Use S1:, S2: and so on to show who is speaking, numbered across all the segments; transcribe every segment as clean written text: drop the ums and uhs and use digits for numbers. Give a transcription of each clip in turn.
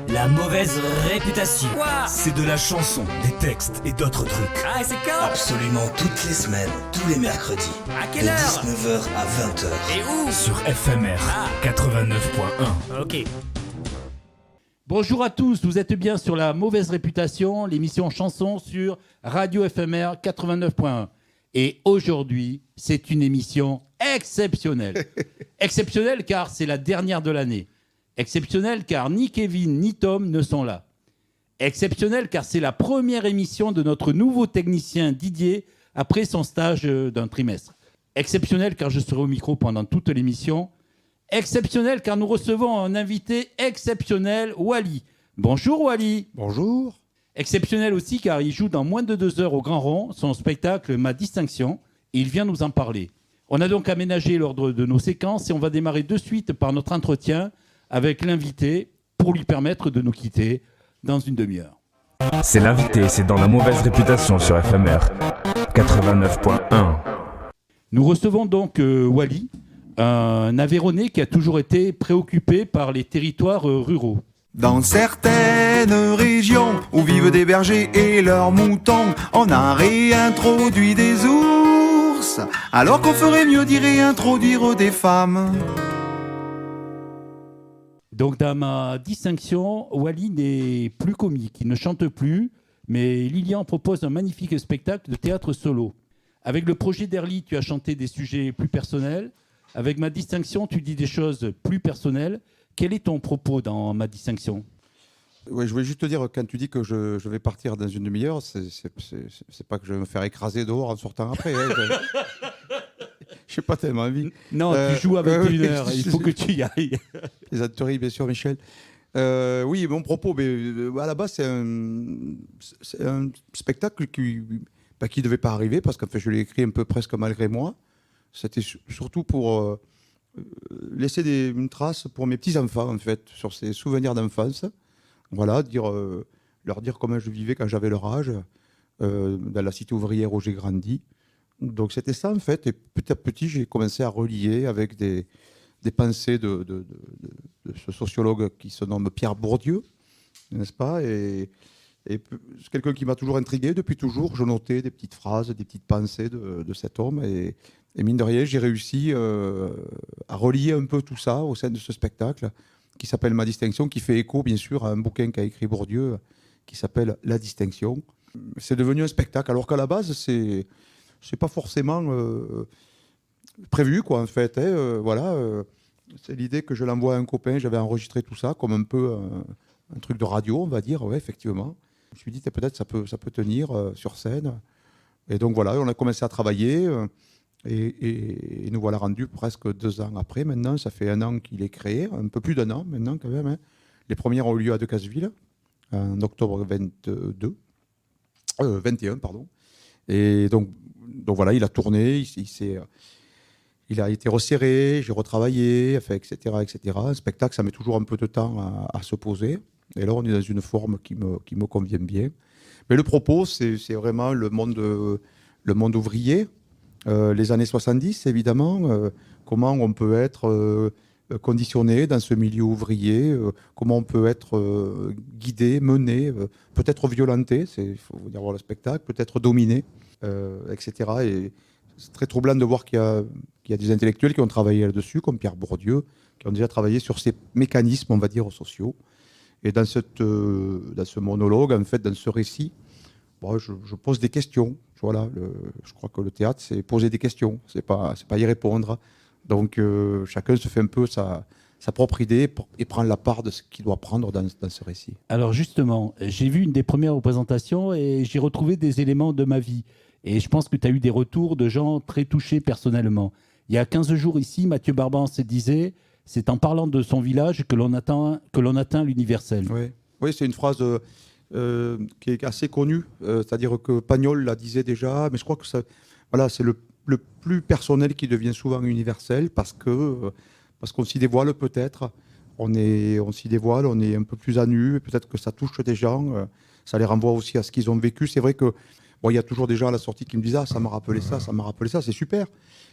S1: La mauvaise réputation.
S2: Quoi?
S3: C'est de la chanson, des textes et d'autres trucs.
S2: Ah, et c'est quand?
S4: Absolument toutes les semaines, tous les mercredis.
S2: À quelle
S4: de
S2: heure?
S4: 19h à 20h.
S2: Et où?
S3: Sur FMR 89.1.
S2: Ok.
S5: Bonjour à tous, vous êtes bien sur La Mauvaise Réputation, l'émission chanson sur Radio FMR 89.1. Et aujourd'hui, c'est une émission exceptionnelle. Exceptionnelle car c'est la dernière de l'année. Exceptionnelle car ni Kevin ni Tom ne sont là. Exceptionnelle car c'est la première émission de notre nouveau technicien Didier après son stage d'un trimestre. Exceptionnelle car je serai au micro pendant toute l'émission. Exceptionnelle car nous recevons un invité exceptionnel, Wally. Bonjour Wally.
S6: Bonjour.
S5: Exceptionnel aussi car il joue dans moins de 2 heures au Grand Rond son spectacle Ma Distinction et il vient nous en parler. On a donc aménagé l'ordre de nos séquences et on va démarrer de suite par notre entretien avec l'invité pour lui permettre de nous quitter dans une demi-heure.
S7: C'est l'invité, c'est dans La Mauvaise Réputation sur FMR 89.1.
S5: Nous recevons donc Wally, un Aveyronais qui a toujours été préoccupé par les territoires ruraux.
S6: Dans certaines régions où vivent des bergers et leurs moutons, on a réintroduit des ours, alors qu'on ferait mieux d'y réintroduire des femmes.
S5: Donc dans Ma Distinction, Wally n'est plus comique, il ne chante plus, mais Lilian propose un magnifique spectacle de théâtre solo. Avec le projet d'Erly, tu as chanté des sujets plus personnels. Avec Ma Distinction, tu dis des choses plus personnelles. Quel est ton propos dans Ma Distinction ?
S6: Ouais, je voulais juste te dire, quand tu dis que je vais partir dans une demi-heure, c'est pas que je vais me faire écraser dehors en sortant après. Hein, j'ai pas tellement envie.
S5: Non, tu joues avec une heure, il faut que tu y ailles.
S6: Les acteurs, bien sûr, Michel. Oui, mon propos, à la base, c'est un spectacle qui ne devait pas arriver, parce qu'en fait, je l'ai écrit un peu presque malgré moi. C'était surtout pour laisser une trace pour mes petits-enfants, en fait, sur ces souvenirs d'enfance. Voilà, leur dire comment je vivais quand j'avais leur âge, dans la cité ouvrière où j'ai grandi. Donc c'était ça, en fait. Et petit à petit, j'ai commencé à relier avec des pensées de ce sociologue qui se nomme Pierre Bourdieu, n'est-ce pas ? Et c'est quelqu'un qui m'a toujours intrigué depuis toujours. Je notais des petites phrases, des petites pensées de cet homme. Et mine de rien, j'ai réussi à relier un peu tout ça au sein de ce spectacle qui s'appelle Ma Distinction, qui fait écho, bien sûr, à un bouquin qu'a écrit Bourdieu qui s'appelle La Distinction. C'est devenu un spectacle, alors qu'à la base, c'est pas forcément prévu, quoi, en fait. Hein, c'est l'idée que je l'envoie à un copain. J'avais enregistré tout ça comme un peu un truc de radio, on va dire, ouais, effectivement. Je me suis dit, peut-être ça peut tenir sur scène. Et donc voilà, on a commencé à travailler. Et nous voilà rendus presque 2 ans après. Maintenant, ça fait 1 an qu'il est créé, un peu plus d'1 an maintenant quand même. Hein. Les premières ont eu lieu à Decazeville, en octobre 21, pardon. Et donc voilà, il a tourné, il a été resserré, j'ai retravaillé, etc., etc. Un spectacle, ça met toujours un peu de temps à se poser. Et là, on est dans une forme qui me convient bien. Mais le propos, c'est vraiment le monde ouvrier. Les années 70, évidemment, comment on peut être conditionné dans ce milieu ouvrier, comment on peut être guidé, mené, peut-être violenté, il faut venir voir le spectacle, peut-être dominé, etc. Et c'est très troublant de voir qu'il y a des intellectuels qui ont travaillé là-dessus, comme Pierre Bourdieu, qui ont déjà travaillé sur ces mécanismes, on va dire, sociaux. Et dans ce monologue, en fait, dans ce récit, je pose des questions. Voilà, je crois que le théâtre, c'est poser des questions, c'est pas y répondre. Donc chacun se fait un peu sa propre idée et prend la part de ce qu'il doit prendre dans ce récit.
S5: Alors justement, j'ai vu une des premières représentations et j'ai retrouvé des éléments de ma vie. Et je pense que tu as eu des retours de gens très touchés personnellement. Il y a 15 jours ici, Mathieu Barban se disait « C'est en parlant de son village que l'on atteint l'universel ».
S6: Oui, c'est une phrase qui est assez connue, c'est-à-dire que Pagnol la disait déjà, mais je crois que c'est le plus personnel qui devient souvent universel parce qu'on s'y dévoile peut-être, on s'y dévoile, on est un peu plus à nu, peut-être que ça touche des gens, ça les renvoie aussi à ce qu'ils ont vécu. C'est vrai que il y a toujours des gens à la sortie qui me disent « Ah, ça m'a rappelé ça, c'est super.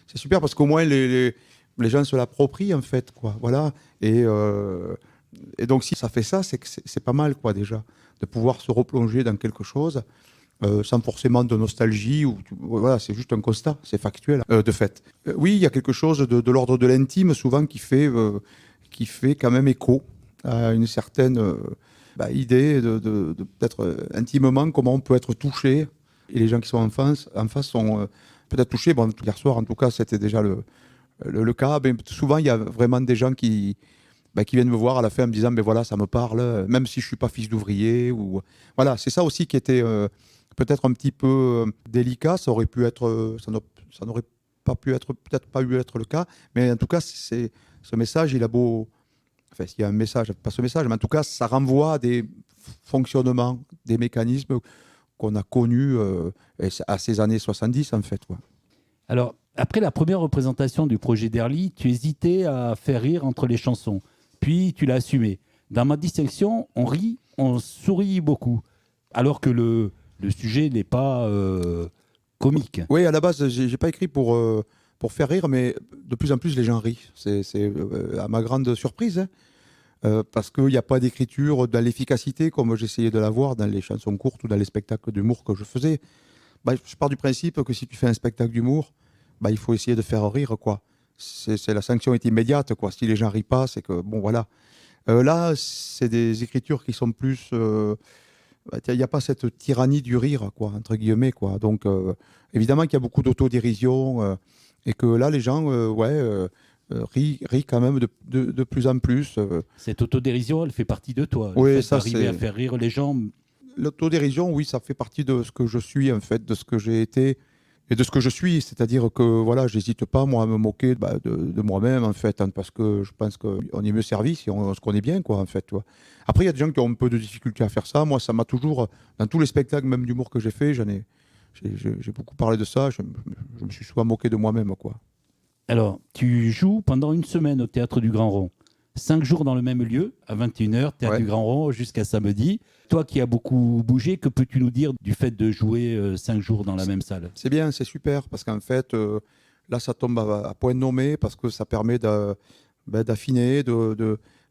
S6: C'est super parce qu'au moins les gens se l'approprient en fait, quoi. Voilà. Et Et donc, si ça fait ça, c'est que c'est pas mal, quoi, déjà, de pouvoir se replonger dans quelque chose sans forcément de nostalgie. Voilà, c'est juste un constat, c'est factuel, de fait. Oui, il y a quelque chose de l'ordre de l'intime, souvent, qui fait quand même écho à une certaine idée de peut-être intimement comment on peut être touché. Et les gens qui sont en face sont peut-être touchés. Bon, hier soir, en tout cas, c'était déjà le cas. Mais souvent, il y a vraiment des gens qui viennent me voir à la fin en me disant voilà, ça me parle, même si je ne suis pas fils d'ouvrier. Voilà, c'est ça aussi qui était peut-être un petit peu délicat. Ça aurait pu être, ça n'aurait pas pu être, peut-être pas eu être le cas. Mais en tout cas, ce message, il a beau. Enfin, s'il y a un message, pas ce message, mais en tout cas, ça renvoie à des fonctionnements, des mécanismes qu'on a connus à ces années 70, en fait. Ouais.
S5: Alors, après la première représentation du projet d'Herly, tu hésitais à faire rire entre les chansons. Puis, tu l'as assumé. Dans ma distinction, on rit, on sourit beaucoup. Alors que le sujet n'est pas comique.
S6: Oui, à la base, j'ai pas écrit pour faire rire, mais de plus en plus, les gens rient. C'est à ma grande surprise. Hein. Parce qu'il n'y a pas d'écriture dans l'efficacité comme j'essayais de l'avoir dans les chansons courtes ou dans les spectacles d'humour que je faisais. Je pars du principe que si tu fais un spectacle d'humour, il faut essayer de faire rire, quoi. La sanction est immédiate, quoi. Si les gens rient pas, c'est que, bon, voilà. Là, c'est des écritures qui sont plus... il n'y a pas cette tyrannie du rire, quoi, entre guillemets, quoi. Donc, évidemment qu'il y a beaucoup d'autodérision et que là, les gens, rient quand même de plus en plus.
S5: Cette autodérision, elle fait partie de toi.
S6: Oui, ça,
S5: d'arriver à faire rire les gens.
S6: L'autodérision, oui, ça fait partie de ce que je suis, en fait, de ce que j'ai été et de ce que je suis. C'est-à-dire que, voilà, j'hésite pas, moi, à me moquer de moi-même, en fait, hein, parce que je pense qu'on est mieux servi si on se connaît bien, quoi, en fait. Ouais. Après, il y a des gens qui ont un peu de difficulté à faire ça. Moi, ça m'a toujours, dans tous les spectacles, même d'humour que j'ai fait, j'ai beaucoup parlé de ça. Je me suis souvent moqué de moi-même, quoi.
S5: Alors, tu joues pendant une semaine au Théâtre du Grand Rond. 5 jours dans le même lieu, à 21h, Théâtre du Grand Rond, jusqu'à samedi. Toi qui as beaucoup bougé, que peux-tu nous dire du fait de jouer 5 jours dans la même salle ?
S6: C'est bien, c'est super, parce qu'en fait, là, ça tombe à point nommé, parce que ça permet d'affiner,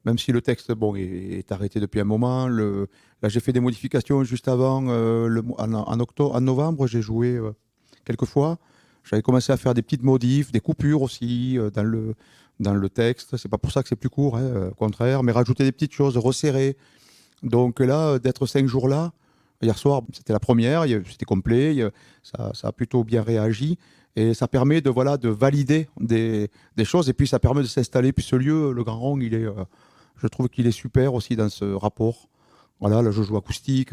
S6: même si le texte est arrêté depuis un moment. Là, j'ai fait des modifications juste avant, en novembre, j'ai joué quelques fois. J'avais commencé à faire des petites modifs, des coupures aussi dans le texte. C'est pas pour ça que c'est plus court, hein, au contraire, mais rajouter des petites choses, resserrer. Donc là, d'être 5 jours là, hier soir, c'était la première, c'était complet, ça a plutôt bien réagi. Et ça permet de valider des choses. Et puis ça permet de s'installer. Puis ce lieu, le Grand Rond, je trouve qu'il est super aussi dans ce rapport. Voilà, là je joue acoustique.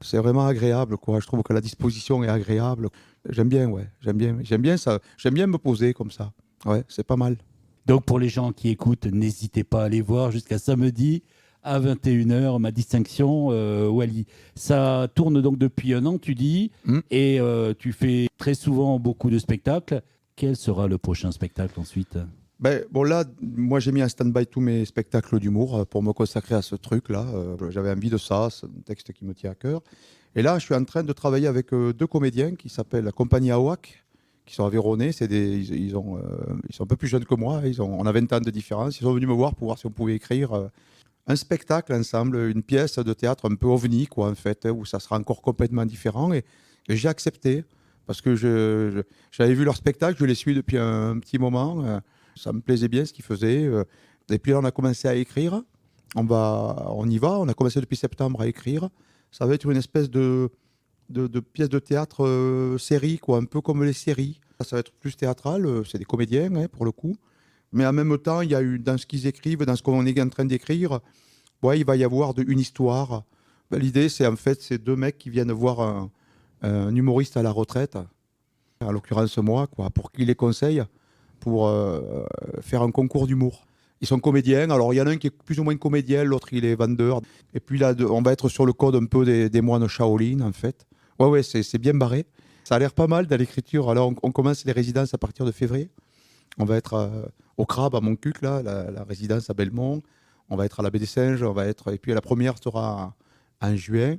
S6: C'est vraiment agréable, quoi. Je trouve que la disposition est agréable. J'aime bien, ouais. J'aime bien ça. J'aime bien me poser comme ça. Ouais, c'est pas mal.
S5: Donc pour les gens qui écoutent, n'hésitez pas à aller voir jusqu'à samedi à 21h, ma distinction, Wally. Ça tourne donc depuis un an, tu dis, et tu fais très souvent beaucoup de spectacles. Quel sera le prochain spectacle ensuite ?
S6: Là, moi j'ai mis en stand-by tous mes spectacles d'humour pour me consacrer à ce truc-là. J'avais envie de ça, c'est un texte qui me tient à cœur. Et là, je suis en train de travailler avec 2 comédiens qui s'appellent la Compagnie Awak, qui sont aveyronnais. Ils sont un peu plus jeunes que moi, on a 20 ans de différence. Ils sont venus me voir pour voir si on pouvait écrire un spectacle ensemble, une pièce de théâtre un peu ovni, quoi, en fait, où ça sera encore complètement différent. Et j'ai accepté, parce que j'avais vu leur spectacle, je les suis depuis un petit moment. Ça me plaisait bien ce qu'ils faisaient. Et puis là, on a commencé à écrire. On y va. On a commencé depuis septembre à écrire. Ça va être une espèce de pièce de théâtre série, quoi, un peu comme les séries. Ça va être plus théâtral. C'est des comédiens, hein, pour le coup. Mais en même temps, il y a eu, dans ce qu'ils écrivent, dans ce qu'on est en train d'écrire, il va y avoir une histoire. L'idée, c'est en fait ces 2 mecs qui viennent voir un humoriste à la retraite, en l'occurrence moi, quoi, pour qu'il les conseille pour faire un concours d'humour. Ils sont comédiens, alors il y en a un qui est plus ou moins comédien, l'autre il est vendeur. Et puis là, on va être sur le code un peu des moines Shaolin, en fait. Ouais, c'est bien barré. Ça a l'air pas mal dans l'écriture. Alors on commence les résidences à partir de février. On va être au Crabe à Montcuq, là, la résidence à Belmont. On va être à la Baie des Singes. Et puis la première sera en juin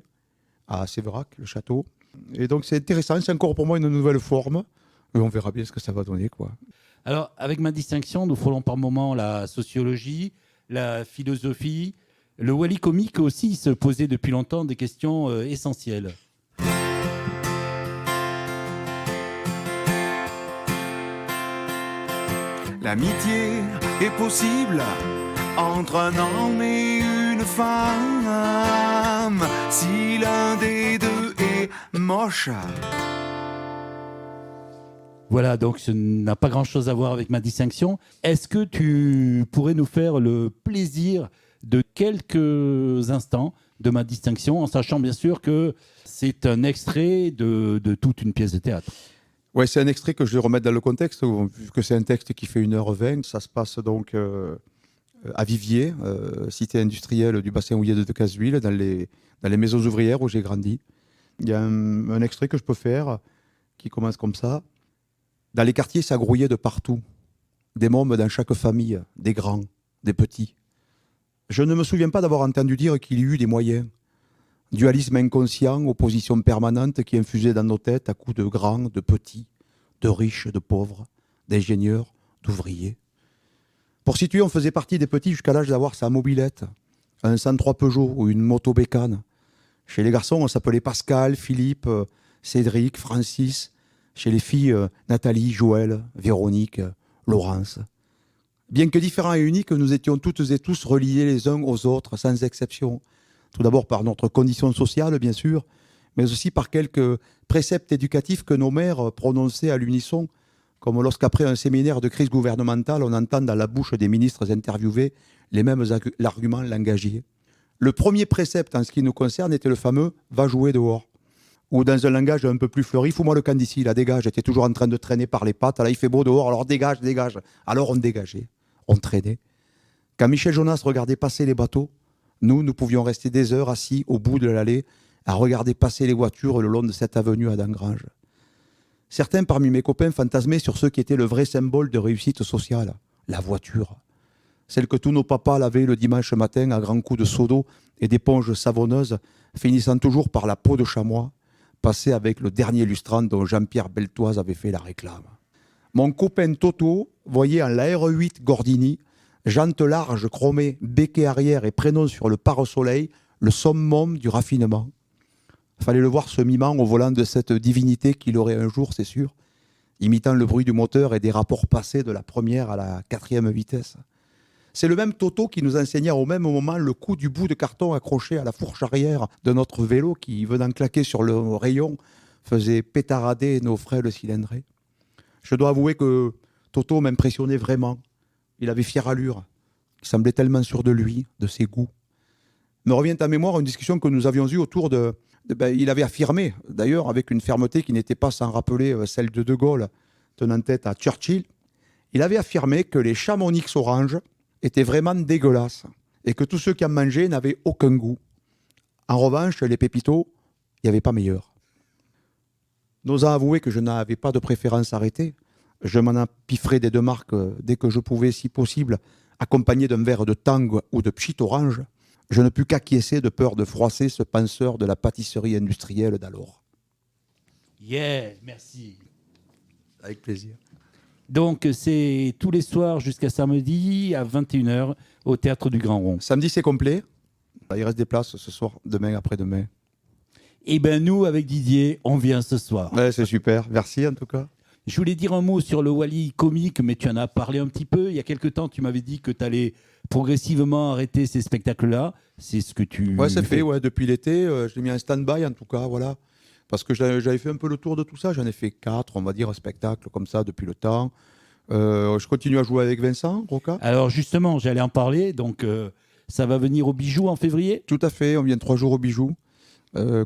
S6: à Séverac, le château. Et donc c'est intéressant, c'est encore pour moi une nouvelle forme. Et on verra bien ce que ça va donner, quoi.
S5: Alors, avec ma distinction, nous frôlons par moments la sociologie, la philosophie. Le Wally comique aussi se posait depuis longtemps des questions essentielles.
S2: L'amitié est possible entre un homme et une femme si l'un des deux est moche.
S5: Voilà, donc ça n'a pas grand-chose à voir avec ma distinction. Est-ce que tu pourrais nous faire le plaisir de quelques instants de ma distinction, en sachant bien sûr que c'est un extrait de toute une pièce de théâtre?
S6: Ouais, c'est un extrait que je vais remettre dans le contexte, vu que c'est un texte qui fait 1h20. Ça se passe donc à Viviers, cité industrielle du bassin houiller de Decazeville, dans les maisons ouvrières où j'ai grandi. Il y a un extrait que je peux faire qui commence comme ça. Dans les quartiers, ça grouillait de partout. Des mômes dans chaque famille, des grands, des petits. Je ne me souviens pas d'avoir entendu dire qu'il y eut des moyens. Dualisme inconscient, opposition permanente qui infusait dans nos têtes à coups de grands, de petits, de riches, de pauvres, d'ingénieurs, d'ouvriers. Pour situer, on faisait partie des petits jusqu'à l'âge d'avoir sa mobilette, un 103 Peugeot ou une moto bécane. Chez les garçons, on s'appelait Pascal, Philippe, Cédric, Francis. Chez les filles, Nathalie, Joël, Véronique, Laurence. Bien que différents et uniques, nous étions toutes et tous reliés les uns aux autres, sans exception. Tout d'abord par notre condition sociale, bien sûr, mais aussi par quelques préceptes éducatifs que nos mères prononçaient à l'unisson, comme lorsqu'après un séminaire de crise gouvernementale, on entend dans la bouche des ministres interviewés les mêmes arguments langagiers. Le premier précepte en ce qui nous concerne était le fameux « va jouer dehors ». Ou dans un langage un peu plus fleuri, fous-moi le camp d'ici, là, dégage. J'étais toujours en train de traîner par les pattes, là il fait beau dehors, alors dégage, dégage. Alors on dégageait, on traînait. Quand Michel Jonas regardait passer les bateaux, nous pouvions rester des heures assis au bout de l'allée à regarder passer les voitures le long de cette avenue à Dangrange. Certains parmi mes copains fantasmaient sur ce qui était le vrai symbole de réussite sociale, la voiture. Celle que tous nos papas lavaient le dimanche matin à grands coups de seau d'eau et d'éponges savonneuses, finissant toujours par la peau de chamois, passée avec le dernier lustrant dont Jean-Pierre Beltoise avait fait la réclame. Mon copain Toto voyait en la R8 Gordini, jante large chromée, béquet arrière et prénom sur le pare-soleil, le summum du raffinement. Fallait le voir se mimant au volant de cette divinité qu'il aurait un jour, c'est sûr, imitant le bruit du moteur et des rapports passés de la première à la 4e vitesse. C'est le même Toto qui nous enseigna au même moment le coup du bout de carton accroché à la fourche arrière de notre vélo qui, venant claquer sur le rayon, faisait pétarader nos frêles cylindrées. Je dois avouer que Toto m'impressionnait vraiment. Il avait fière allure. Il semblait tellement sûr de lui, de ses goûts. Me revient à mémoire une discussion que nous avions eue autour il avait affirmé, d'ailleurs, avec une fermeté qui n'était pas sans rappeler celle de De Gaulle, tenant tête à Churchill. Il avait affirmé que les Chamonix oranges étaient vraiment dégueulasses et que tous ceux qui en mangeaient n'avaient aucun goût. En revanche, les pépitos, il n'y avait pas meilleur. N'osant avouer que je n'avais pas de préférence arrêtée, je m'en empifferais des deux marques dès que je pouvais, si possible, accompagné d'un verre de Tang ou de Pchit orange. Je ne pus qu'acquiescer de peur de froisser ce penseur de la pâtisserie industrielle d'alors.
S5: Yeah, merci.
S6: Avec plaisir.
S5: Donc, c'est tous les soirs jusqu'à samedi à 21h au Théâtre du Grand Rond.
S6: Samedi, c'est complet. Il reste des places ce soir, demain, après-demain.
S5: Eh bien, nous, avec Didier, on vient ce soir.
S6: Ouais, c'est super. Merci, en tout cas.
S5: Je voulais dire un mot sur le Wally comique, mais tu en as parlé un petit peu. Il y a quelque temps, tu m'avais dit que tu allais progressivement arrêter ces spectacles-là. C'est ce que tu...
S6: Ouais, c'est fait. Ouais. Depuis l'été, je l'ai mis en stand-by, en tout cas, voilà. Parce que j'avais fait un peu le tour de tout ça. J'en ai fait 4, on va dire, spectacles comme ça depuis le temps. Je continue à jouer avec Vincent Roca.
S5: Alors justement, j'allais en parler. Donc, ça va venir au Bijou en février?
S6: Tout à fait. On vient 3 jours au Bijou.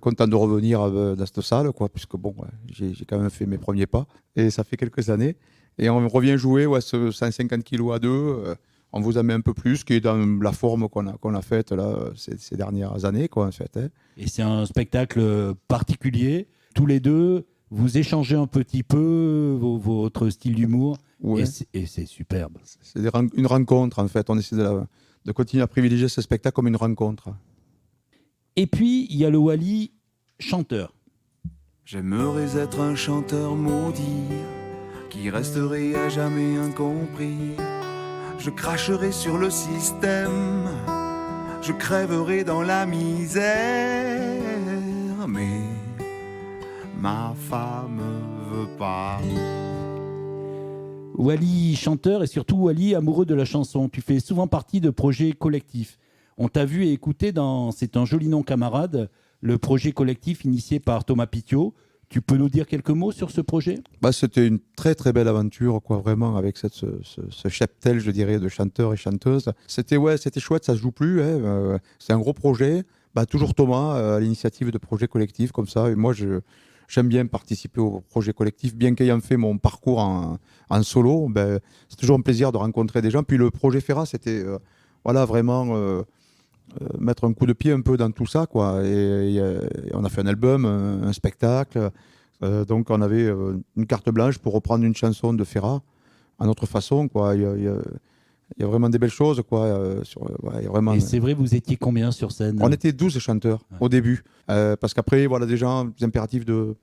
S6: Content de revenir dans cette salle, quoi, puisque bon, ouais, j'ai quand même fait mes premiers pas. Et ça fait quelques années. Et on revient jouer ce 150 kilos à 2. On vous en met un peu plus, qui est dans la forme qu'on a faite là, ces dernières années, quoi, en fait. Hein.
S5: Et c'est un spectacle particulier. Tous les deux, vous échangez un petit peu votre style d'humour. Ouais. Et c'est superbe.
S6: C'est une rencontre, en fait. On essaie de continuer à privilégier ce spectacle comme une rencontre.
S5: Et puis, il y a le Wally chanteur.
S2: J'aimerais être un chanteur maudit qui resterait à jamais incompris. je cracherai sur le système, je crèverai dans la misère, mais ma femme veut pas.
S5: Wally, chanteur, et surtout Wally, amoureux de la chanson. Tu fais souvent partie de projets collectifs. On t'a vu et écouté dans C'est un joli nom camarade, le projet collectif initié par Thomas Pitiot. Tu peux nous dire quelques mots sur ce projet ?
S6: C'était une très très belle aventure, quoi, vraiment, avec ce cheptel, je dirais, de chanteurs et chanteuses. C'était chouette, ça se joue plus. C'est un gros projet. Toujours Thomas, à l'initiative de projets collectifs comme ça. Et moi, j'aime bien participer aux projets collectifs, bien qu'ayant fait mon parcours en solo. C'est toujours un plaisir de rencontrer des gens. Puis le projet Ferrat, c'était vraiment mettre un coup de pied un peu dans tout ça, quoi. Et on a fait un album, un spectacle. Donc on avait une carte blanche pour reprendre une chanson de Ferrat à notre façon, quoi. Il y a vraiment des belles choses, quoi. Il y a vraiment...
S5: Et c'est vrai, vous étiez combien sur scène ?
S6: On était 12 chanteurs au début. Parce qu'après, des gens, des impératifs de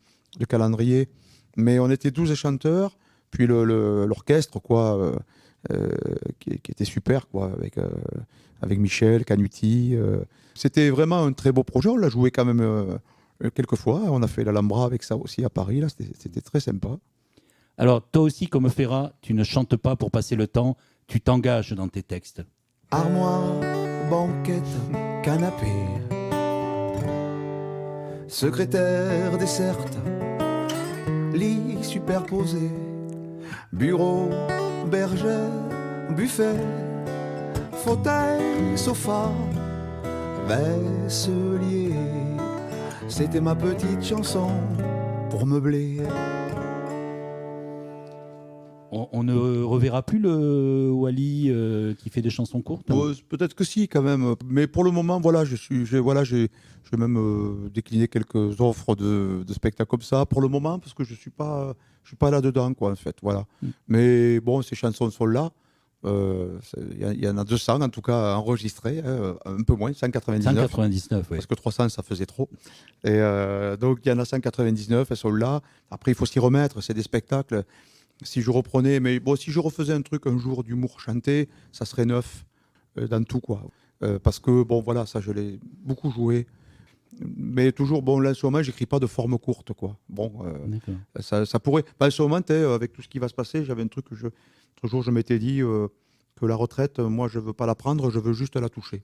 S6: calendrier. Mais on était 12 chanteurs. Puis l'orchestre, quoi, qui était super, quoi, avec Michel, Canuti. C'était vraiment un très beau projet. On l'a joué quand même quelques fois. On a fait l'Alhambra avec ça aussi à Paris. Là, c'était très sympa.
S5: Alors, toi aussi, comme Ferrat, tu ne chantes pas pour passer le temps, tu t'engages dans tes textes.
S2: Armoire, banquette, canapé, secrétaire desserte, lit superposé, bureau, bergère, buffet, fauteuil, sofa, vaisselier. C'était ma petite chanson pour meubler.
S5: On ne reverra plus le Wally qui fait des chansons courtes ?
S6: Peut-être que si, quand même. Mais pour le moment, j'ai même décliné quelques offres de spectacles comme ça. Pour le moment, parce que je suis pas là-dedans, quoi, en fait. Voilà. Mais bon, ces chansons sont là. Il y en a 200, en tout cas, enregistrées. Un peu moins, 199.
S5: 199, oui.
S6: Parce que 300, ça faisait trop. Et donc, il y en a 199, elles sont là. Après, il faut s'y remettre. C'est des spectacles. Si je reprenais, mais bon, si je refaisais un truc un jour d'humour chanté, ça serait neuf dans tout, quoi. Parce que, bon, voilà, ça, je l'ai beaucoup joué. Mais toujours, bon, là, en ce moment, j'écris pas de forme courte, quoi. Bon, ça pourrait... en ce moment, avec tout ce qui va se passer, j'avais un truc que l'autre jour, je m'étais dit que la retraite, moi, je veux pas la prendre, je veux juste la toucher.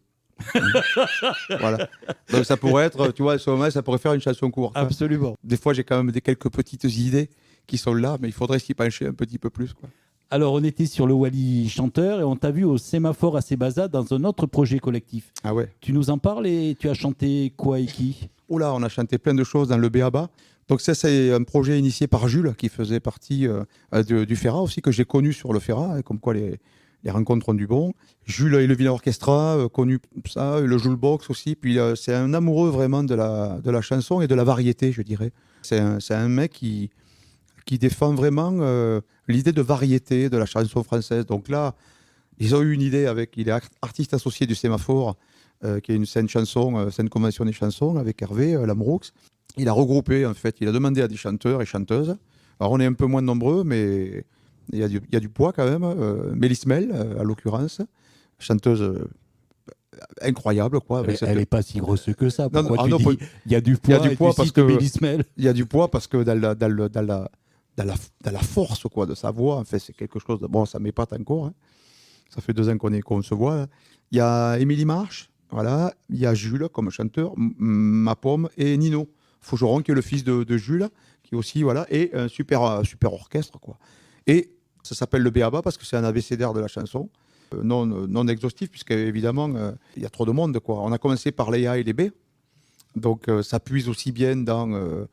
S6: Voilà. Donc, ça pourrait être, tu vois, en ce moment, ça pourrait faire une chanson courte.
S5: Absolument.
S6: Des fois, j'ai quand même quelques petites idées qui sont là, mais il faudrait s'y pencher un petit peu plus, quoi.
S5: Alors, on était sur le Wally chanteur et on t'a vu au Sémaphore à Sébaza dans un autre projet collectif.
S6: Ah ouais.
S5: Tu nous en parles et tu as chanté quoi et qui ?
S6: Oula, on a chanté plein de choses dans le B.A.B.A. Donc ça, c'est un projet initié par Jules, qui faisait partie du Ferrat aussi, que j'ai connu sur le Ferrat, et comme quoi les rencontres ont du bon. Jules et le Villain Orchestra, connu ça, le Jukebox aussi. Puis c'est un amoureux vraiment de la chanson et de la variété, je dirais. C'est un mec qui défend vraiment l'idée de variété de la chanson française. Donc là, ils ont eu une idée il est artiste associé du Sémaphore, qui est une scène conventionnée chanson avec Hervé Lamroux. Il a regroupé, en fait, il a demandé à des chanteurs et chanteuses. Alors on est un peu moins nombreux, mais il y a du poids quand même. Mélisse Mel, à l'occurrence, chanteuse incroyable, quoi.
S5: Elle n'est pas si grosse que ça. Pourquoi
S6: non,
S5: tu dis il y a du poids,
S6: parce que
S5: Mélisse Mel.
S6: Il y a du poids parce que dans la force, quoi, de sa voix, en fait, c'est quelque chose de... Bon, ça m'épate encore, hein. Ça fait 2 ans qu'on se voit, hein. Il y a Émilie Marche, voilà. Il y a Jules comme chanteur, Ma Pomme, et Nino Faugeron, qui est le fils de Jules, qui aussi, voilà, et un super orchestre, quoi. Et ça s'appelle le B.A.B.A. parce que c'est un abécédaire de la chanson, non exhaustif, puisque évidemment, il y a trop de monde, quoi. On a commencé par les A et les B. Donc ça puise aussi bien dans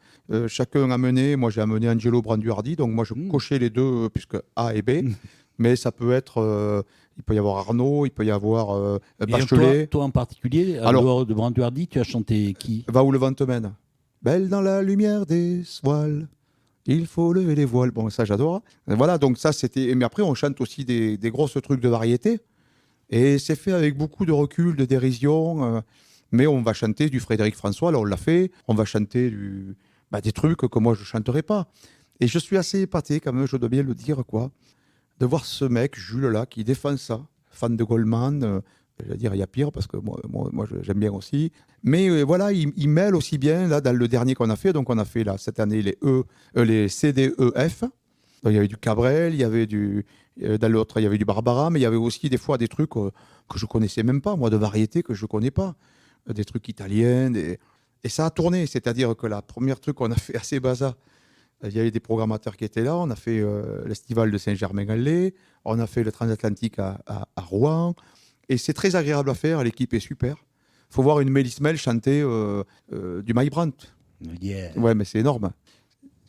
S6: chacun amené. Moi j'ai amené Angelo Branduardi, donc moi je cochais les deux puisque A et B. Mais ça peut être, il peut y avoir Arnaud, il peut y avoir Bachelet.
S5: Toi en particulier, dehors de Branduardi, tu as chanté qui ?
S6: Va où le vent te mène. Belle dans la lumière des voiles, il faut lever les voiles. Bon, ça j'adore. Et voilà, donc ça c'était. Mais après on chante aussi des grosses trucs de variété. Et c'est fait avec beaucoup de recul, de dérision. Mais on va chanter du Frédéric François, là on l'a fait. On va chanter des trucs que moi je ne chanterais pas. Et je suis assez épaté, quand même, je dois bien le dire, quoi, de voir ce mec, Jules, là, qui défend ça. fan de Goldman. Je veux dire, il y a pire parce que moi j'aime bien aussi. Mais voilà, il mêle aussi bien, là, dans le dernier qu'on a fait. Donc, on a fait là, cette année les CDEF. Donc, il y avait du Cabrel, il y avait dans l'autre, il y avait du Barbara, mais il y avait aussi des fois des trucs que je connaissais même pas, moi, de variété que je connais pas. Des trucs italiens. Et ça a tourné. C'est-à-dire que la première truc qu'on a fait assez bazar, il y avait des programmateurs qui étaient là. On a fait l'Estival de Saint-Germain-en-Laye. On a fait le Transatlantique à Rouen. Et c'est très agréable à faire, l'équipe est super. Il faut voir une Mélisse Mel chanter du Mike Brandt.
S5: Yeah.
S6: Ouais, mais c'est énorme.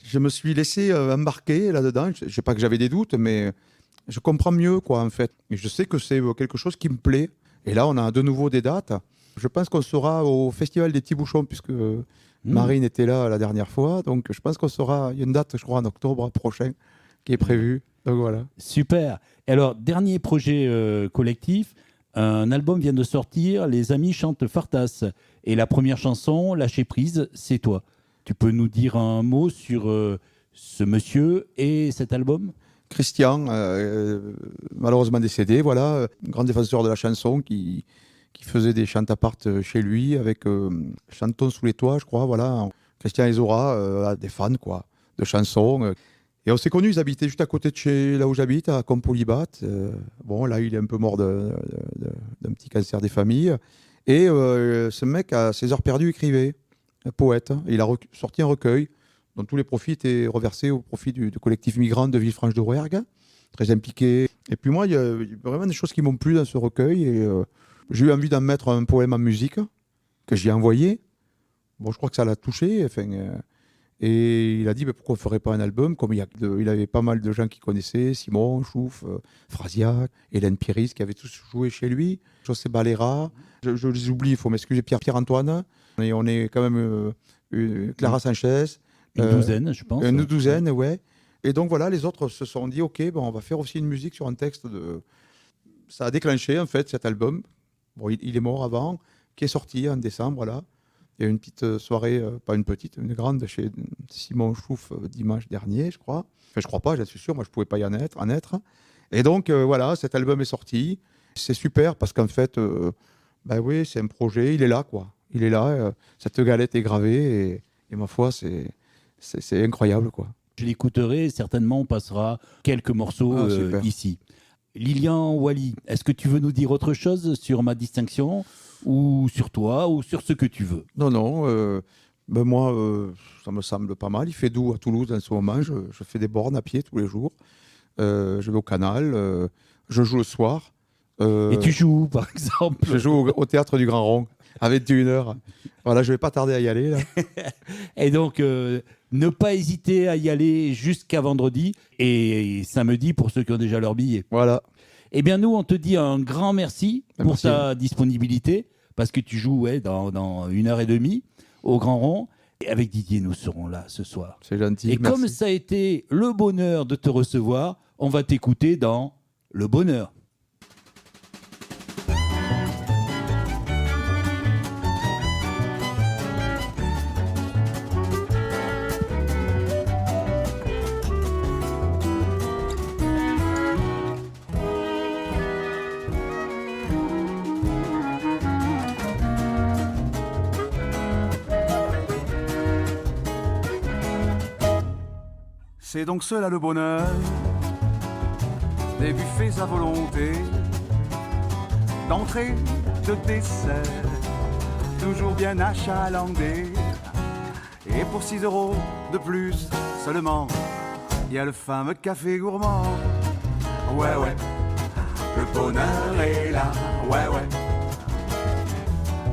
S6: Je me suis laissé embarquer là-dedans. Je ne sais pas que j'avais des doutes, mais je comprends mieux, quoi, en fait. Et je sais que c'est quelque chose qui me plaît. Et là, on a de nouveau des dates. Je pense qu'on sera au Festival des Petits Bouchons, puisque Marine était là la dernière fois. Donc, je pense qu'on sera... Il y a une date, je crois, en octobre prochain, qui est prévue. Donc, voilà.
S5: Super. Et alors, dernier projet collectif, un album vient de sortir, Les Amis chantent Fartas. Et la première chanson, Lâcher prise, c'est toi. Tu peux nous dire un mot sur ce monsieur et cet album ?
S6: Christian, malheureusement décédé, voilà, grand défenseur de la chanson qui faisait des chants-à-part chez lui avec Chantons sous les toits, je crois, voilà. Christian et Zora, des fans, quoi, de chansons. Et on s'est connus, ils habitaient juste à côté de chez là où j'habite, à Compolibat. Bon, là, il est un peu mort d'un petit cancer des familles. Et ce mec, à ses heures perdues, écrivait, un poète. Il a sorti un recueil dont tous les profits étaient reversés au profit du collectif migrant de Villefranche-de-Rouergue, très impliqué. Et puis moi, il y a vraiment des choses qui m'ont plu dans ce recueil. Et j'ai eu envie d'en mettre un poème en musique que j'ai envoyé. Bon, je crois que ça l'a touché. Enfin, et il a dit pourquoi on ne ferait pas un album, comme il avait pas mal de gens qui connaissaient, Simon, Chouf, Frasiac, Hélène Piris, qui avaient tous joué chez lui, José Balera, je les oublie, il faut m'excuser, Pierre-Antoine, et on est quand même Clara Sanchez.
S5: Une douzaine, je pense.
S6: Une douzaine, ouais. Et donc voilà, les autres se sont dit, ok, on va faire aussi une musique sur un texte de... Ça a déclenché en fait cet album, bon, il est mort avant, qui est sorti en décembre, là. Il y a eu une petite soirée, pas une petite, une grande, chez Simon Chouf dimanche dernier, je crois. Enfin, je crois pas, j'en suis sûr, moi je pouvais pas y en être. Et donc, voilà, cet album est sorti. C'est super parce qu'en fait, ben oui, c'est un projet, il est là, quoi. Il est là, cette galette est gravée et ma foi, c'est incroyable, quoi.
S5: Je l'écouterai, certainement on passera quelques morceaux ici. Lilian Wally, est-ce que tu veux nous dire autre chose sur ma distinction ou sur toi, ou sur ce que tu veux?
S6: Non, ben moi, ça me semble pas mal. Il fait doux à Toulouse en ce moment. Je fais des bornes à pied tous les jours. Je vais au canal. Je joue le soir.
S5: Et tu joues où, par exemple?
S6: Je joue au Théâtre du Grand Rond, à 21h. Voilà, je vais pas tarder à y aller, là.
S5: Et donc, ne pas hésiter à y aller jusqu'à vendredi et samedi pour ceux qui ont déjà leur billet.
S6: Voilà.
S5: Eh bien, nous, on te dit un grand merci pour ta disponibilité, parce que tu joues dans 1h30 au Grand Rond. Et avec Didier, nous serons là ce soir.
S6: C'est gentil.
S5: Et
S6: merci.
S5: comme ça a été le bonheur de te recevoir, on va t'écouter dans Le Bonheur.
S8: C'est donc cela le bonheur, des buffets à volonté, d'entrée, de dessert, toujours bien achalandé. Et pour 6 € de plus seulement, il y a le fameux café gourmand. Ouais, ouais, le bonheur est là, ouais, ouais.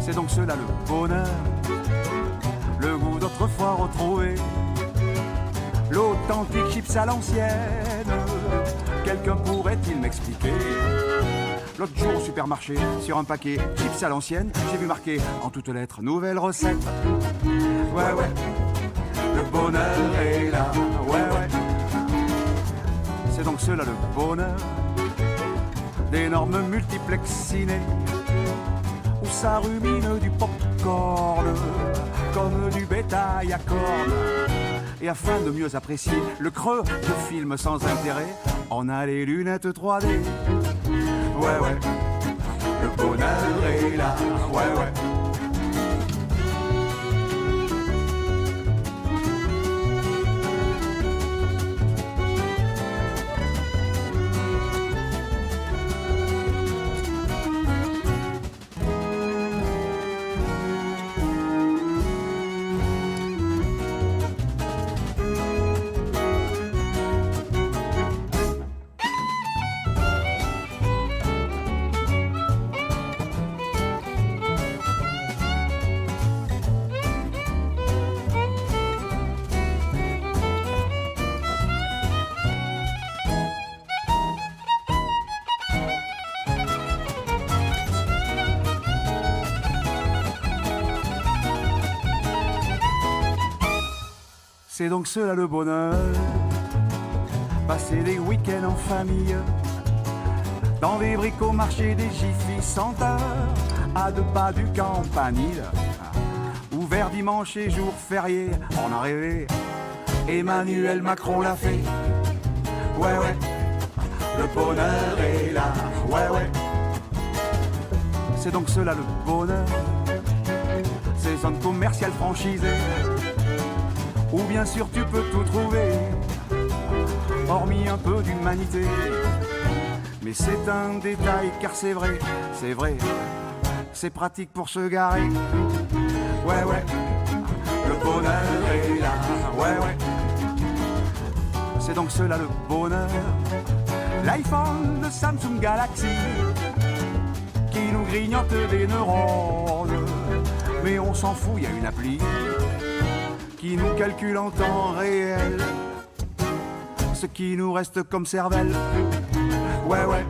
S8: C'est donc cela le bonheur, le goût d'autrefois retrouvé. L'authentique chips à l'ancienne, quelqu'un pourrait-il m'expliquer? L'autre jour au supermarché, sur un paquet chips à l'ancienne, j'ai vu marqué en toutes lettres nouvelle recette. Ouais, ouais, le bonheur est là, ouais, ouais. C'est donc cela le bonheur, d'énormes multiplex ciné, où ça rumine du pop-corn, comme du bétail à cornes. Et afin de mieux apprécier le creux de film sans intérêt, on a les lunettes 3D. ouais, ouais. Le bonheur est là, ouais, ouais. C'est donc cela le bonheur, passer des week-ends en famille, dans des bricomarchés, des giflis senteurs, à 2 pas du campanile, ouvert dimanche et jour férié, on a rêvé, Emmanuel Macron l'a fait, ouais ouais, le bonheur est là, ouais ouais, c'est donc cela le bonheur, ces zones commerciales franchisées, où bien sûr tu peux tout trouver, hormis un peu d'humanité. Mais c'est un détail car c'est vrai, c'est pratique pour se garer. Ouais ouais, le bonheur est là, ouais ouais. C'est donc cela le bonheur, l'iPhone de Samsung Galaxy, qui nous grignote des neurones. Mais on s'en fout, il y a une appli qui nous calcule en temps réel ce qui nous reste comme cervelle. Ouais ouais,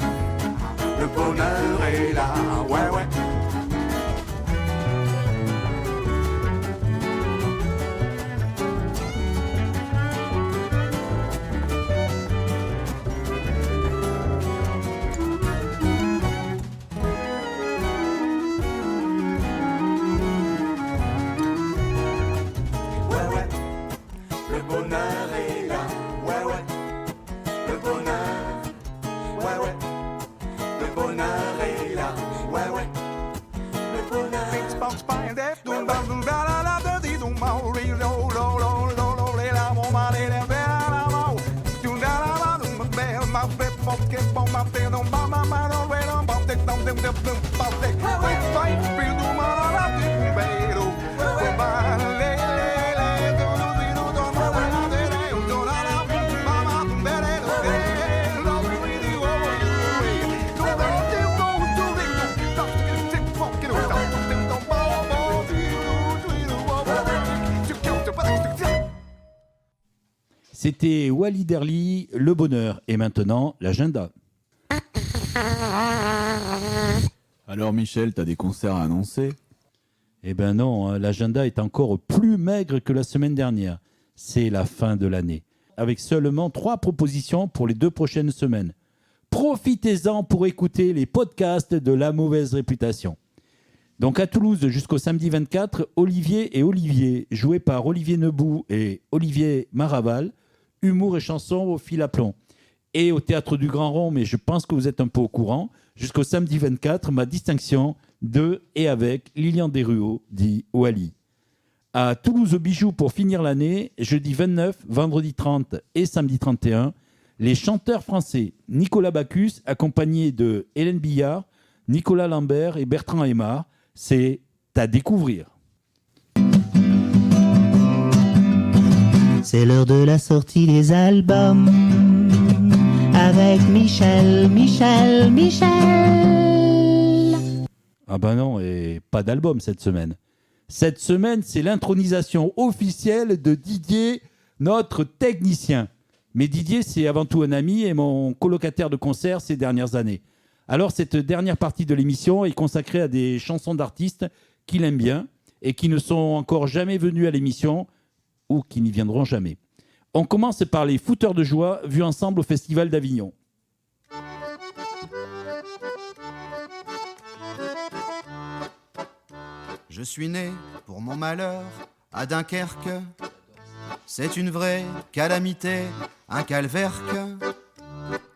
S8: le bonheur est là, ouais ouais.
S5: C'était Wally Derly, le bonheur. Et maintenant, l'agenda.
S9: Alors Michel, t'as des concerts à annoncer?
S5: Eh ben non, hein, l'agenda est encore plus maigre que la semaine dernière. C'est la fin de l'année. Avec seulement 3 propositions pour les 2 prochaines semaines. Profitez-en pour écouter les podcasts de La Mauvaise Réputation. Donc à Toulouse, jusqu'au samedi 24, Olivier et Olivier, joués par Olivier Nebout et Olivier Maraval, humour et chansons au fil à plomb. Et au Théâtre du Grand Rond, mais je pense que vous êtes un peu au courant, jusqu'au samedi 24, ma distinction de et avec Lilian Desruaux, dit Wally. À Toulouse au Bijou pour finir l'année, jeudi 29, vendredi 30 et samedi 31, les chanteurs français Nicolas Bacchus, accompagné de Hélène Billard, Nicolas Lambert et Bertrand Aymar. C'est à découvrir.
S10: C'est l'heure de la sortie des albums avec Michel.
S5: Ah ben non, et pas d'album cette semaine. Cette semaine, c'est l'intronisation officielle de Didier, notre technicien. Mais Didier, c'est avant tout un ami et mon colocataire de concert ces dernières années. Alors, cette dernière partie de l'émission est consacrée à des chansons d'artistes qu'il aime bien et qui ne sont encore jamais venus à l'émission ou qui n'y viendront jamais. On commence par les Fouteurs de joie vus ensemble au Festival d'Avignon.
S11: Je suis né pour mon malheur à Dunkerque. C'est une vraie calamité, un calvaire que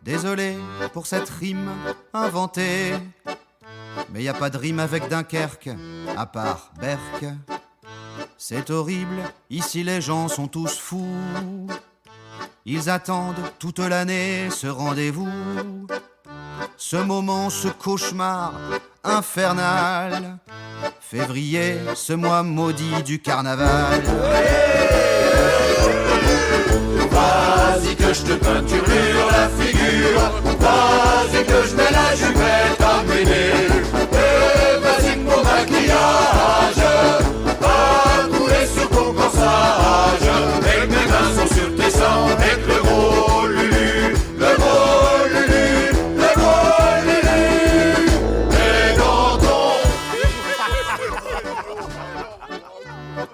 S11: désolé pour cette rime inventée. Mais y a pas de rime avec Dunkerque, à part Berck. C'est horrible, ici les gens sont tous fous. Ils attendent toute l'année ce rendez-vous, ce moment, ce cauchemar infernal. Février, ce mois maudit du carnaval.
S12: Vas-y que je te peinture la figure, vas-y que je mets la jupette à mener, et vas-y que mon maquillage va couler sur ton corsage, et que mes mains sont sur tes seins, et que le gros lulu, le gros lulu, le gros lulu est dans ton...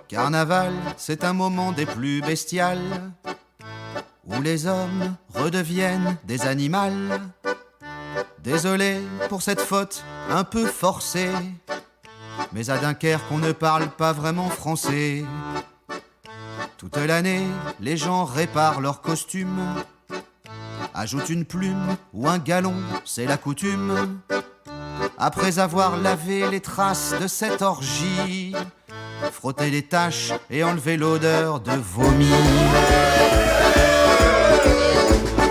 S11: Carnaval, c'est un moment des plus bestiales, où les hommes redeviennent des animaux. Désolé pour cette faute un peu forcée, mais à Dunkerque on ne parle pas vraiment français. Toute l'année, les gens réparent leurs costumes, ajoutent une plume ou un galon, c'est la coutume. Après avoir lavé les traces de cette orgie, frotter les taches et enlever l'odeur de vomi.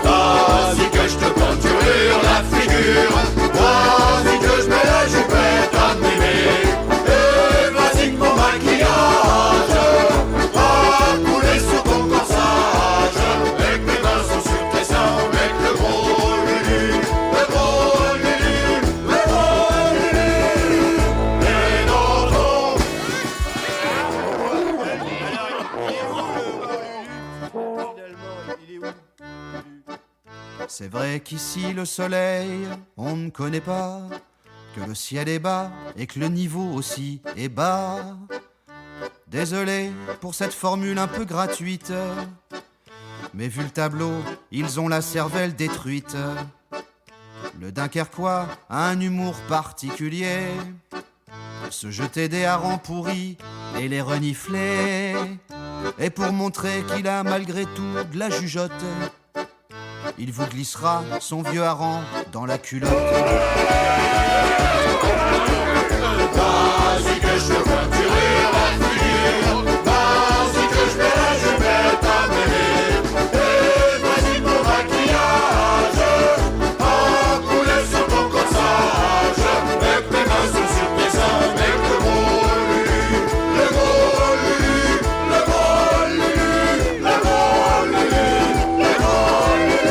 S12: Vas-y que je te peinture la figure, vas-y que je mets la jupette à mémé, et vas-y que mon maquillage va couler sur ton corsage, et que mes mains sont sur tes seins, et que le gros lulu, le gros lulu, le gros lulu est dans ton...
S11: C'est vrai qu'ici le soleil, on ne connaît pas, que le ciel est bas et que le niveau aussi est bas. Désolé pour cette formule un peu gratuite, mais vu le tableau, ils ont la cervelle détruite. Le Dunkerquois a un humour particulier, se jeter des harengs pourris et les renifler. Et pour montrer qu'il a malgré tout de la jugeote, il vous glissera son vieux hareng dans la culotte.
S12: Vas-y que je te peinture la figure, vas-y que je mets la jupette à mémé, et vas-y mon maquillage va couler sur ton corsage, et que mes mains sont sur tes seins, et que le gros lulu, le gros lulu, le gros lulu, le gros lulu, le gros lulu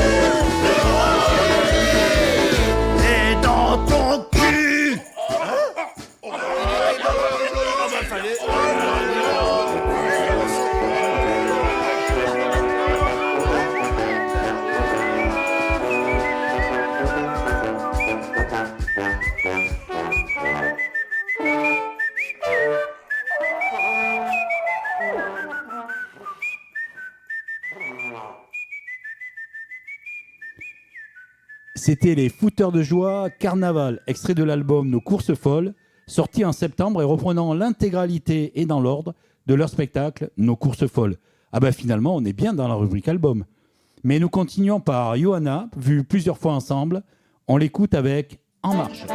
S12: est dans ton cul.
S5: C'était les Fouteurs de joie, Carnaval, extrait de l'album Nos courses folles, sorti en septembre et reprenant l'intégralité et dans l'ordre de leur spectacle Nos courses folles. Ah bah finalement, on est bien dans la rubrique album. Mais nous continuons par Johanna, vu plusieurs fois ensemble. On l'écoute avec En marche.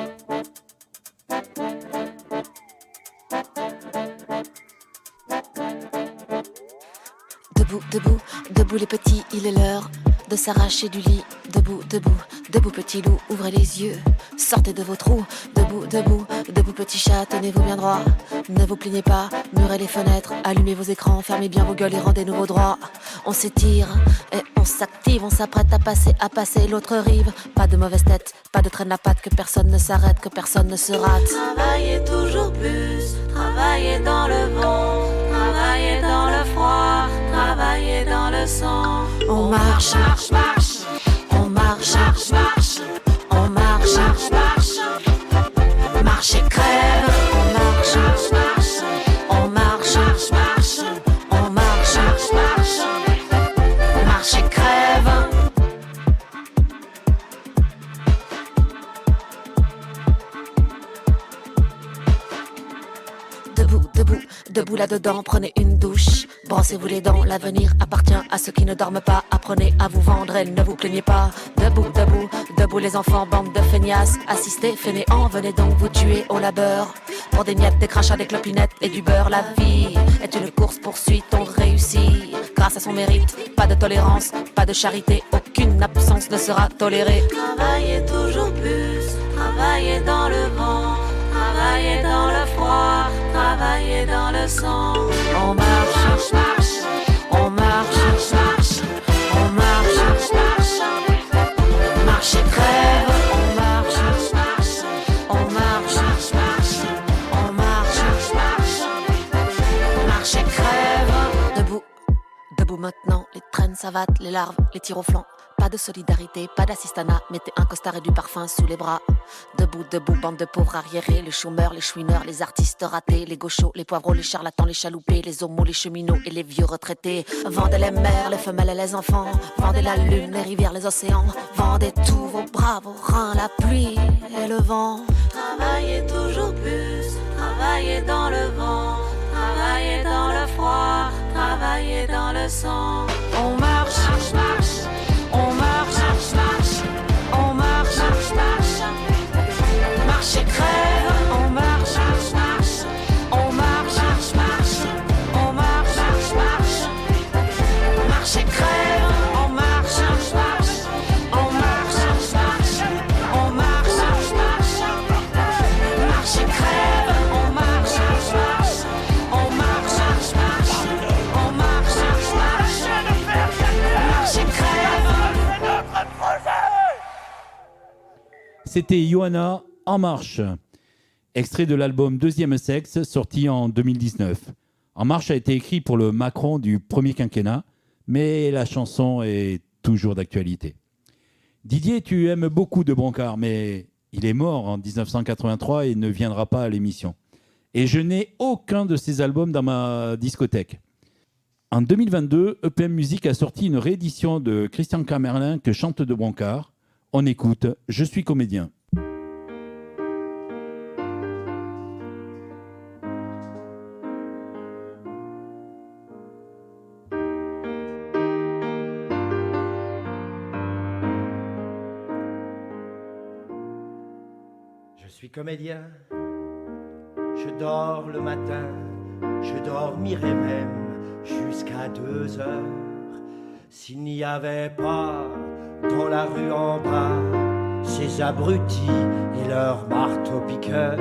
S13: Debout, debout, debout les petits, il est l'heure de s'arracher du lit. Debout, debout, debout petit loup, ouvrez les yeux, sortez de vos trous. Debout, debout, debout petit chat, tenez-vous bien droit. Ne vous plaignez pas, murez les fenêtres, allumez vos écrans, fermez bien vos gueules et rendez-nous vos droits. On s'étire et on s'active, on s'apprête à passer l'autre rive. Pas de mauvaise tête, pas de traîne la patte, que personne ne s'arrête, que personne ne se rate.
S14: Travaillez toujours plus, travaillez dans le vent, travaillez dans le froid, travaillez dans le sang.
S13: On marche, marche, marche, on marche, marche, marche, on marche, marche, marche, marche et crève. On marche, marche, marche, on marche, marche, marche, on marche, marche, marche, marche et crève. Debout, debout, debout là-dedans, prenez une douche. Brossez-vous les dents, l'avenir appartient à ceux qui ne dorment pas. Apprenez à vous vendre et ne vous plaignez pas. Debout, debout, debout les enfants, bande de feignasses. Assistez, fainéants, venez donc vous tuer au labeur. Pour des miettes, des crachats, des clopinettes et du beurre. La vie est une course-poursuite, on réussit grâce à son mérite. Pas de tolérance, pas de charité, aucune absence ne sera tolérée.
S14: Travaillez toujours plus, travaillez dans le vent, travaillez dans le froid, travaillez dans le sang.
S13: On marche, marche, on marche, marche, on marche, marche, marche et crève. On marche, marche, on marche, marche, on marche, marche, marche et crève. Debout, debout maintenant, les traînes savates, les larves, les tirs au flanc. Pas de solidarité, pas d'assistanat, mettez un costard et du parfum sous les bras. Debout, debout, bande de pauvres arriérés, les chômeurs, les chouineurs, les artistes ratés, les gauchos, les poivreaux, les charlatans, les chaloupés, les homos, les cheminots et les vieux retraités. Vendez les mers, les femelles et les enfants, vendez la lune, les rivières, les océans, vendez tous vos bras, vos reins, la pluie et le vent.
S14: Travaillez toujours plus, travaillez dans le vent, travaillez dans le froid, travaillez dans le sang.
S13: On marche, marche, marche. On marche, marche, on marche, marche, marche et crève. On marche, marche, on marche, marche, on marche, marche et crève. On marche, marche, on marche, marche, on marche, marche et crève. On marche, marche, on marche, marche, on marche, marche et crève.
S5: C'était Johanna En Marche, extrait de l'album Deuxième Sexe, sorti en 2019. En Marche a été écrit pour le Macron du premier quinquennat, mais la chanson est toujours d'actualité. Didier, tu aimes beaucoup de Broncard, mais il est mort en 1983 et ne viendra pas à l'émission. Et je n'ai aucun de ses albums dans ma discothèque. En 2022, EPM Music a sorti une réédition de Christian Camerlin que chante de Broncard. On écoute « Je suis comédien ».
S15: Je suis comédien, je dors le matin, je dormirai même jusqu'à 2 heures. S'il n'y avait pas dans la rue en bas ces abrutis et leurs marteaux-piqueurs,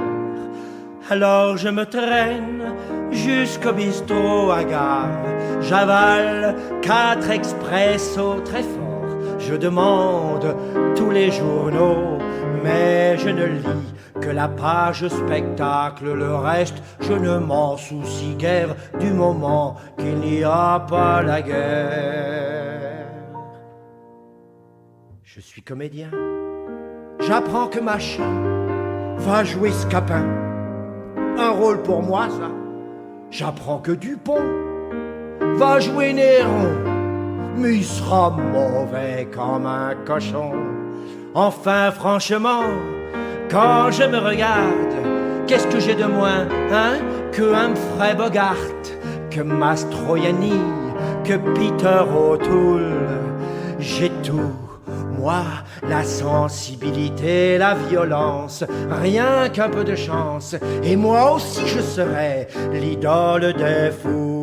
S15: alors je me traîne jusqu'au bistrot à gare. J'avale 4 expressos très forts. Je demande tous les journaux, mais je ne lis que la page spectacle. Le reste, je ne m'en soucie guère du moment qu'il n'y a pas la guerre. Je suis comédien. J'apprends que Machin va jouer Scapin. Un rôle pour moi, ça. J'apprends que Dupont va jouer Néron, mais il sera mauvais comme un cochon. Enfin, franchement, quand je me regarde, qu'est-ce que j'ai de moins, hein, que Humphrey Bogart, que Mastroianni, que Peter O'Toole. J'ai tout, moi, la sensibilité, la violence, rien qu'un peu de chance, et moi aussi je serai l'idole des fous.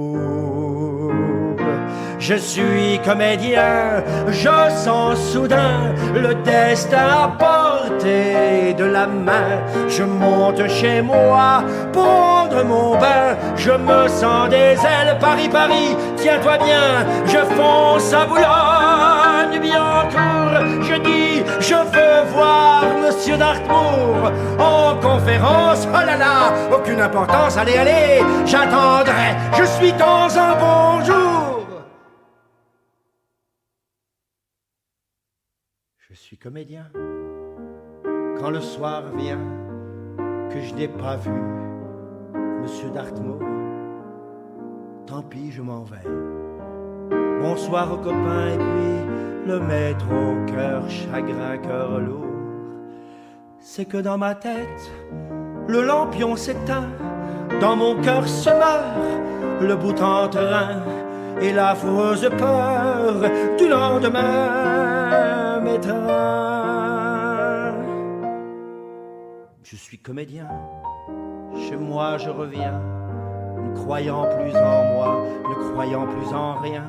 S15: Je suis comédien, je sens soudain le destin à portée de la main. Je monte chez moi, prendre mon bain, je me sens des ailes, Paris, Paris, tiens-toi bien, je fonce à Boulogne-Billancourt. Je dis, je veux voir Monsieur Dartmoor en conférence, oh là là, aucune importance, allez, allez, j'attendrai, je suis dans un bonjour. Je suis comédien. Quand le soir vient, que je n'ai pas vu Monsieur Dartmoor, tant pis, je m'en vais. Bonsoir aux copains et puis le métro, cœur chagrin, cœur lourd. C'est que dans ma tête, le lampion s'éteint dans mon cœur se meurt le bout en train et l'affreuse peur du lendemain m'étreint. Je suis comédien, chez moi je reviens, ne croyant plus en moi, ne croyant plus en rien.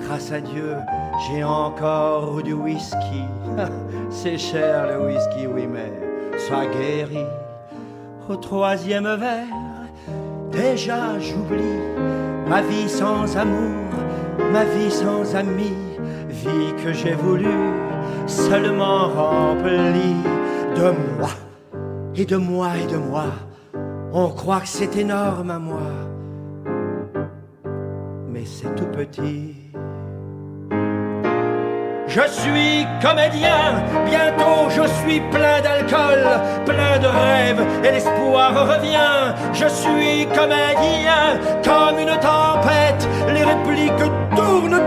S15: Grâce à Dieu, j'ai encore du whisky. C'est cher le whisky, oui, mais ça guérit. Au troisième verre, déjà j'oublie ma vie sans amour, ma vie sans amis, vie que j'ai voulu seulement remplie de moi, et de moi, et de moi. On croit que c'est énorme à moi, mais c'est tout petit. Je suis comédien, bientôt je suis plein d'alcool, plein de rêves et l'espoir revient. Je suis comédien, comme une tempête, les répliques tournent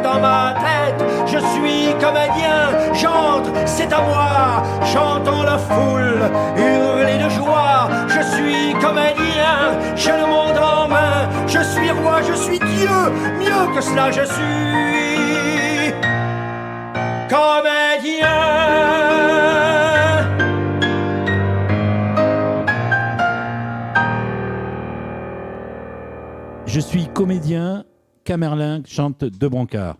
S15: dans ma tête. Je suis comédien, j'entre, c'est à moi, j'entends la foule hurler de joie. Je suis comédien, j'ai le monde en main, je suis roi, je suis Dieu, mieux que cela je suis comédien.
S5: Je suis comédien, Camerlin chante De Brancard.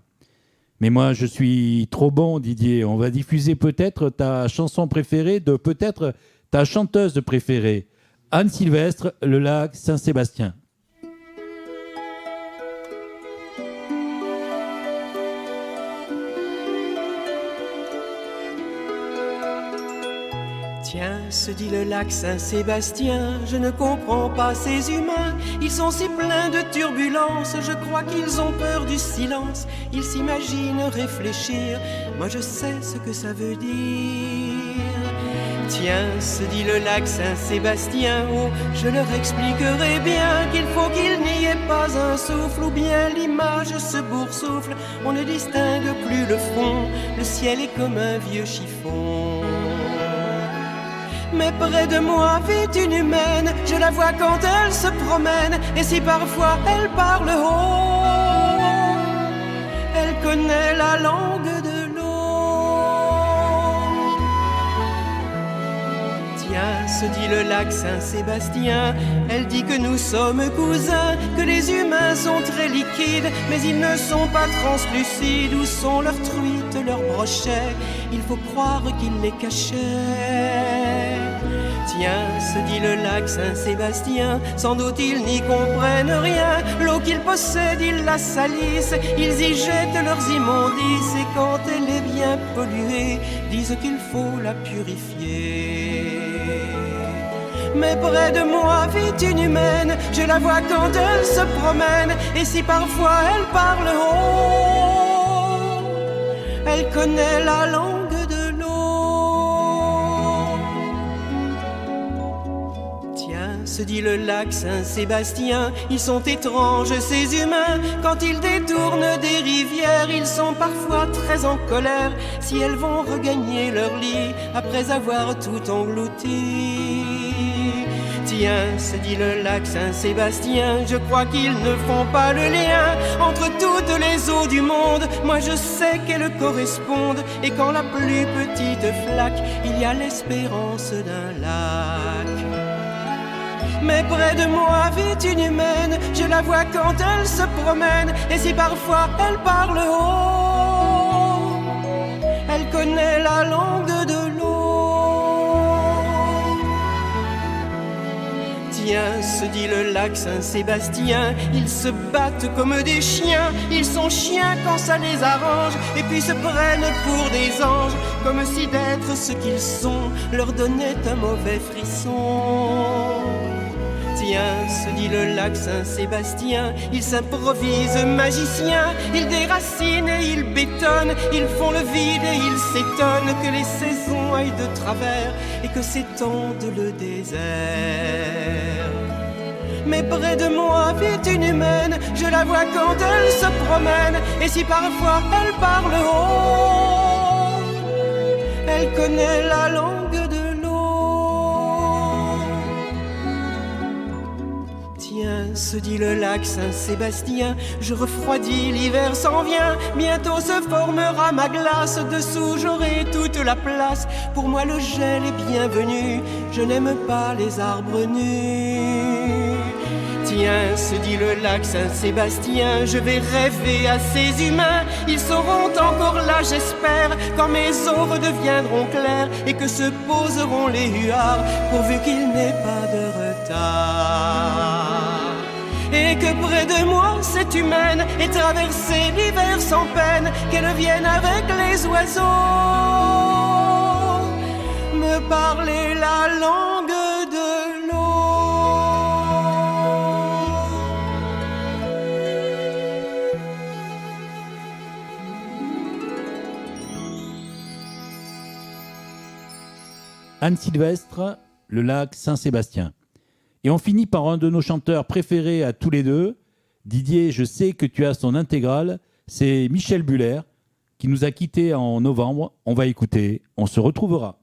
S5: Mais moi, je suis trop bon, Didier. On va diffuser peut-être ta chanson préférée de peut-être ta chanteuse préférée, Anne Sylvestre, Le Lac Saint-Sébastien.
S16: Tiens, se dit le lac Saint-Sébastien, je ne comprends pas ces humains. Ils sont si pleins de turbulences, je crois qu'ils ont peur du silence. Ils s'imaginent réfléchir, moi je sais ce que ça veut dire. Tiens, se dit le lac Saint-Sébastien, oh, je leur expliquerai bien qu'il faut qu'il n'y ait pas un souffle, ou bien l'image se boursoufle. On ne distingue plus le fond, le ciel est comme un vieux chiffon. Mais près de moi vit une humaine, je la vois quand elle se promène, et si parfois elle parle haut, elle connaît la langue de l'eau. Tiens, se dit le lac Saint-Sébastien, elle dit que nous sommes cousins, que les humains sont très liquides, mais ils ne sont pas translucides. Où sont leurs truites, leurs brochets? Il faut croire qu'ils les cachaient. Tiens, se dit le lac Saint-Sébastien, sans doute ils n'y comprennent rien. L'eau qu'ils possèdent, ils la salissent, ils y jettent leurs immondices, et quand elle est bien polluée, disent qu'il faut la purifier. Mais près de moi vit une humaine, je la vois quand elle se promène, et si parfois elle parle haut, elle connaît la langue de l'eau. Tiens, se dit le lac Saint-Sébastien, ils sont étranges ces humains. Quand ils détournent des rivières, ils sont parfois très en colère si elles vont regagner leur lit après avoir tout englouti. Tiens, se dit le lac Saint-Sébastien, je crois qu'ils ne font pas le lien entre toutes les eaux du monde. Moi je sais qu'elles correspondent, et quand la plus petite flaque, il y a l'espérance d'un lac. Mais près de moi vit une humaine, je la vois quand elle se promène, et si parfois elle parle haut, elle connaît la langue de l'eau. Tiens, se dit le lac Saint-Sébastien, ils se battent comme des chiens, ils sont chiens quand ça les arrange, et puis se prennent pour des anges, comme si d'être ce qu'ils sont leur donnait un mauvais frisson. Tiens, se dit le lac Saint-Sébastien, ils s'improvisent magiciens, ils déracinent et ils bétonnent, ils font le vide et ils s'étonnent que les saisons aillent de travers et que s'étende le désert. Mais près de moi vit une humaine, je la vois quand elle se promène, et si parfois elle parle haut, elle connaît la langue de l'eau. Tiens, se dit le lac Saint-Sébastien, je refroidis, l'hiver s'en vient. Bientôt se formera ma glace, dessous j'aurai toute la place. Pour moi le gel est bienvenu, je n'aime pas les arbres nus. Tiens, se dit le lac Saint-Sébastien, je vais rêver à ces humains. Ils seront encore là, j'espère, quand mes eaux redeviendront claires et que se poseront les huards, pourvu qu'il n'ait pas de retard. Et que près de moi, cette humaine ait traversé l'hiver sans peine, qu'elle vienne avec les oiseaux me parler la langue de l'eau.
S5: Anne Sylvestre, le lac Saint-Sébastien. Et on finit par un de nos chanteurs préférés à tous les deux. Didier, je sais que tu as son intégrale. C'est Michel Buller qui nous a quittés en novembre. On va écouter, on se retrouvera.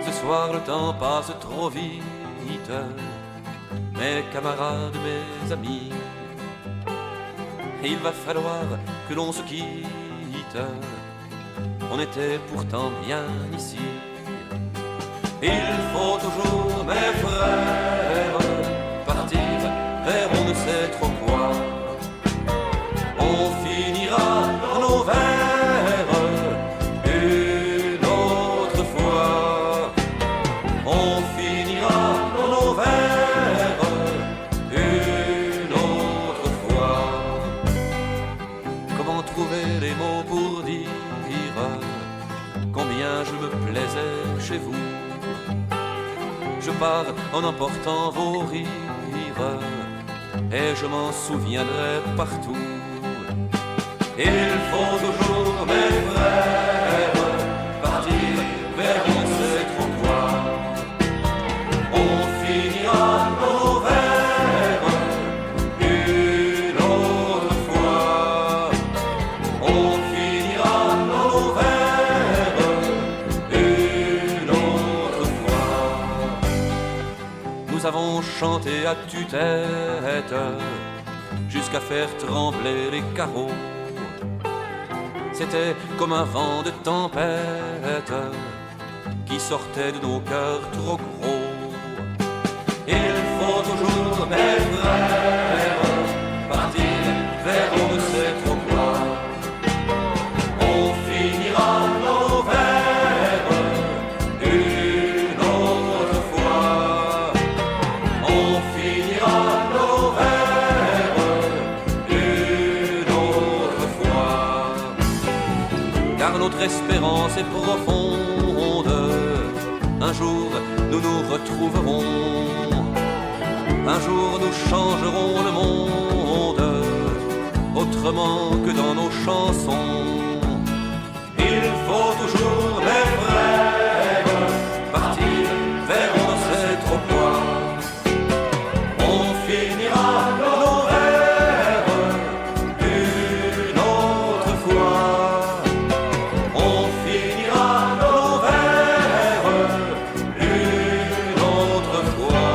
S17: Ce soir le temps passe trop vite, mes camarades, mes amis. Il va falloir que l'on se quitte. On était pourtant bien ici. Il faut toujours, mes frères, partir vers on ne sait trop quoi. On finira dans nos verres une autre fois. On finira dans nos verres une autre fois. Comment trouver les mots pour dire combien je me plaisais chez vous? Je pars en emportant vos rires et je m'en souviendrai partout. Il faut toujours, mes frères, partir vers on ne sait trop quoi. On finira dans nos verres une autre fois. On finira dans nos verres une autre fois. Nous avons chanté à tue-tête jusqu'à faire trembler les carreaux. C'était comme un vent de tempête qui sortait de nos cœurs trop gros. Il faut toujours, mes frères, partir vers on ne sait trop quoi. On finira dans nos verres une autre fois. On finira dans nos verres une autre fois. Car notre espérance est profonde. Un jour nous nous retrouverons. Un jour nous changerons le monde autrement que dans nos chansons. Il faut toujours, mes frères, partir vers on ne sait trop quoi. On finira dans nos verres une autre fois. On finira dans nos verres une autre fois.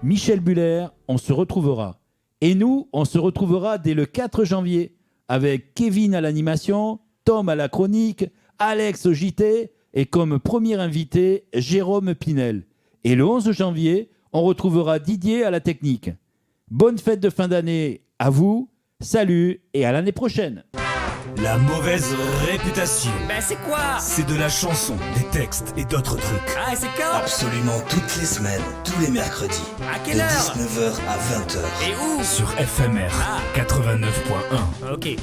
S5: Michel Buller, on se retrouvera. Et nous, on se retrouvera dès le 4 janvier avec Kevin à l'animation, Tom à la chronique, Alex au JT et comme premier invité, Jérôme Pinel. Et le 11 janvier, on retrouvera Didier à la technique. Bonne fête de fin d'année à vous, salut et à l'année prochaine.
S3: La mauvaise réputation.
S1: Ben c'est quoi?
S3: C'est de la chanson, des textes et d'autres trucs.
S1: Ah, c'est quand?
S4: Absolument toutes les semaines, tous les mercredis.
S1: À quelle
S4: de
S1: heure?
S4: 19h à 20h.
S1: Et où?
S3: Sur FMR 89.1.
S1: Ok.